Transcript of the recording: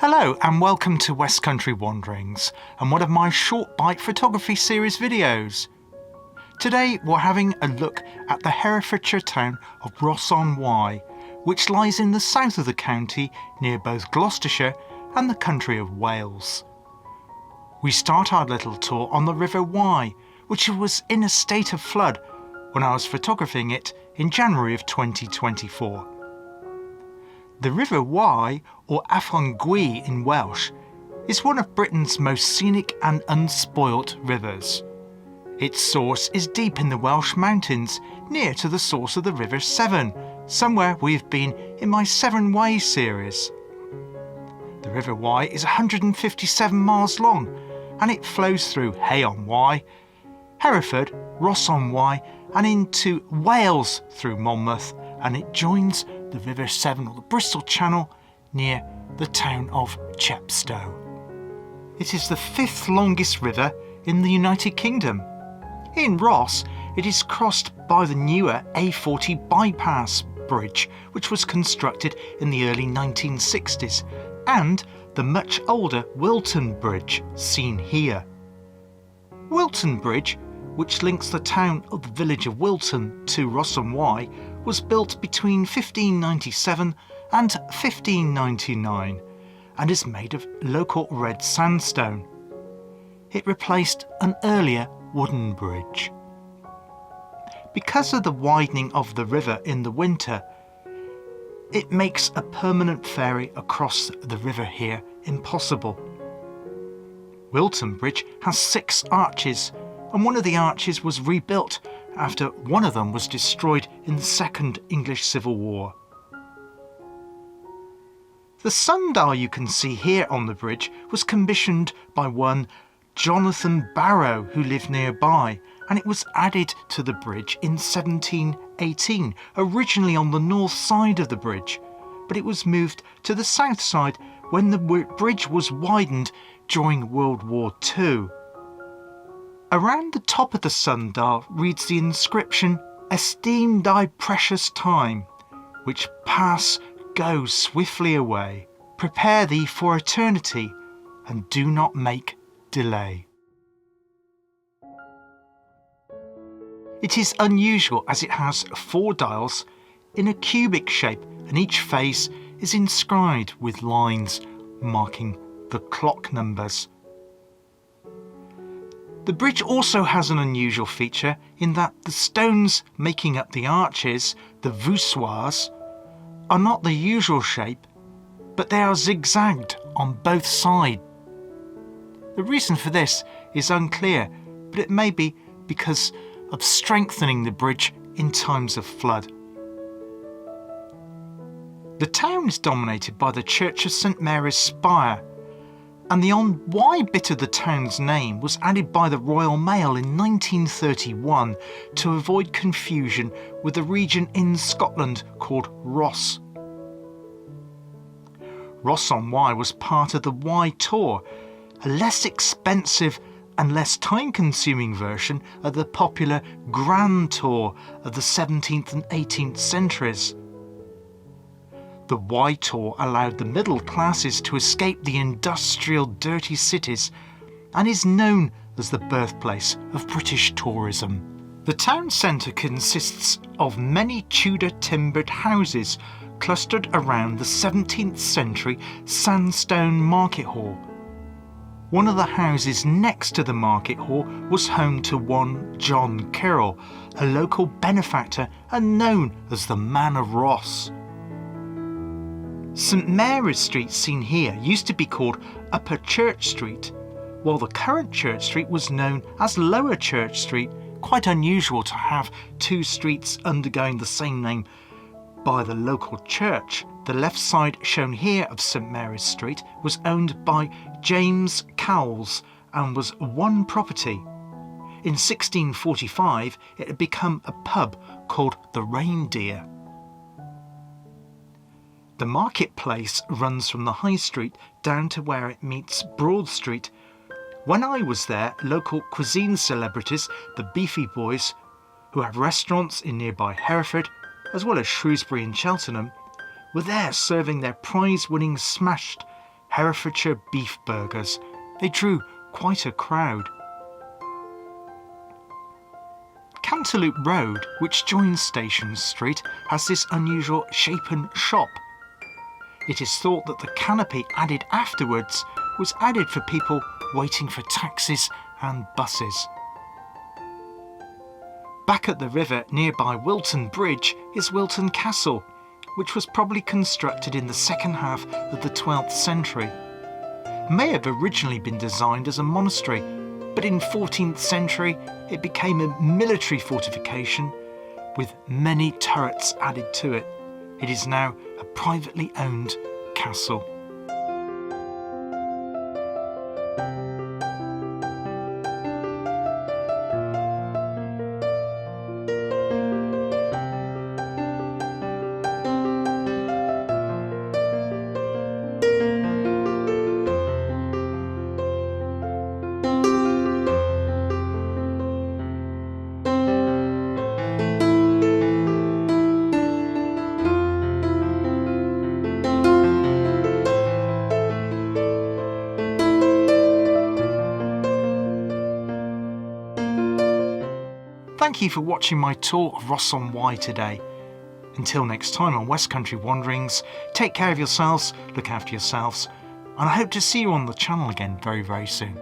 Hello and welcome to West Country Wanderings and one of my short bike photography series videos. Today we're having a look at the Herefordshire town of Ross-on-Wye, which lies in the south of the county near both Gloucestershire and the country of Wales. We start our little tour on the River Wye, which was in a state of flood when I was photographing it in January of 2024. The River Wye, or Afon-Gwy in Welsh, is one of Britain's most scenic and unspoilt rivers. Its source is deep in the Welsh mountains, near to the source of the River Severn, somewhere we've been in my Severn Ways series. The River Wye is 157 miles long, and it flows through Hay-on-Wye, Hereford, Ross-on-Wye, and into Wales through Monmouth, and it joins the River Severn or the Bristol Channel near the town of Chepstow. It is the fifth longest river in the United Kingdom. In Ross, it is crossed by the newer A40 bypass bridge, which was constructed in the early 1960s, and the much older Wilton Bridge, seen here. Wilton Bridge, which links the town of the village of Wilton to Ross-on-Wye, was built between 1597 and 1599 and is made of local red sandstone. It replaced an earlier wooden bridge. Because of the widening of the river in the winter, it makes a permanent ferry across the river here impossible. Wilton Bridge has 6 arches, and one of the arches was rebuilt after one of them was destroyed in the Second English Civil War. The Sundar you can see here on the bridge was commissioned by one Jonathan Barrow, who lived nearby, and it was added to the bridge in 1718, originally on the north side of the bridge, but it was moved to the south side when the bridge was widened during World War II. Around the top of the Sundar reads the inscription, "Esteem thy precious time, which go swiftly away. Prepare thee for eternity, and do not make delay." It is unusual as it has 4 dials in a cubic shape, and each face is inscribed with lines marking the clock numbers. The bridge also has an unusual feature in that the stones making up the arches, the voussoirs, are not the usual shape, but they are zigzagged on both sides. The reason for this is unclear, but it may be because of strengthening the bridge in times of flood. The town is dominated by the Church of St Mary's Spire, and the on-Wye bit of the town's name was added by the Royal Mail in 1931 to avoid confusion with the region in Scotland called Ross. Ross-on-Wye was part of the Wye Tour, a less expensive and less time-consuming version of the popular Grand Tour of the 17th and 18th centuries. The Wye Tour allowed the middle classes to escape the industrial dirty cities and is known as the birthplace of British tourism. The town centre consists of many Tudor timbered houses clustered around the 17th century sandstone market hall. One of the houses next to the market hall was home to one John Kyrle, a local benefactor and known as the Man of Ross. St Mary's Street, seen here, used to be called Upper Church Street, while the current Church Street was known as Lower Church Street. Quite unusual to have 2 streets undergoing the same name by the local church. The left side shown here of St Mary's Street was owned by James Cowles and was one property. In 1645 it had become a pub called the Reindeer. The marketplace runs from the High Street down to where it meets Broad Street. When I was there, local cuisine celebrities, the Beefy Boys, who have restaurants in nearby Hereford, as well as Shrewsbury and Cheltenham, were there serving their prize-winning smashed Herefordshire beef burgers. They drew quite a crowd. Cantaloupe Road, which joins Station Street, has this unusual shapen shop. It is thought that the canopy added afterwards was added for people waiting for taxis and buses. Back at the river nearby Wilton Bridge is Wilton Castle, which was probably constructed in the second half of the 12th century. It may have originally been designed as a monastery, but in 14th century it became a military fortification with many turrets added to it. It is now a privately owned castle. Thank you for watching my tour of Ross-on-Wye today. Until next time on West Country Wanderings, take care of yourselves, look after yourselves, and I hope to see you on the channel again very, very soon.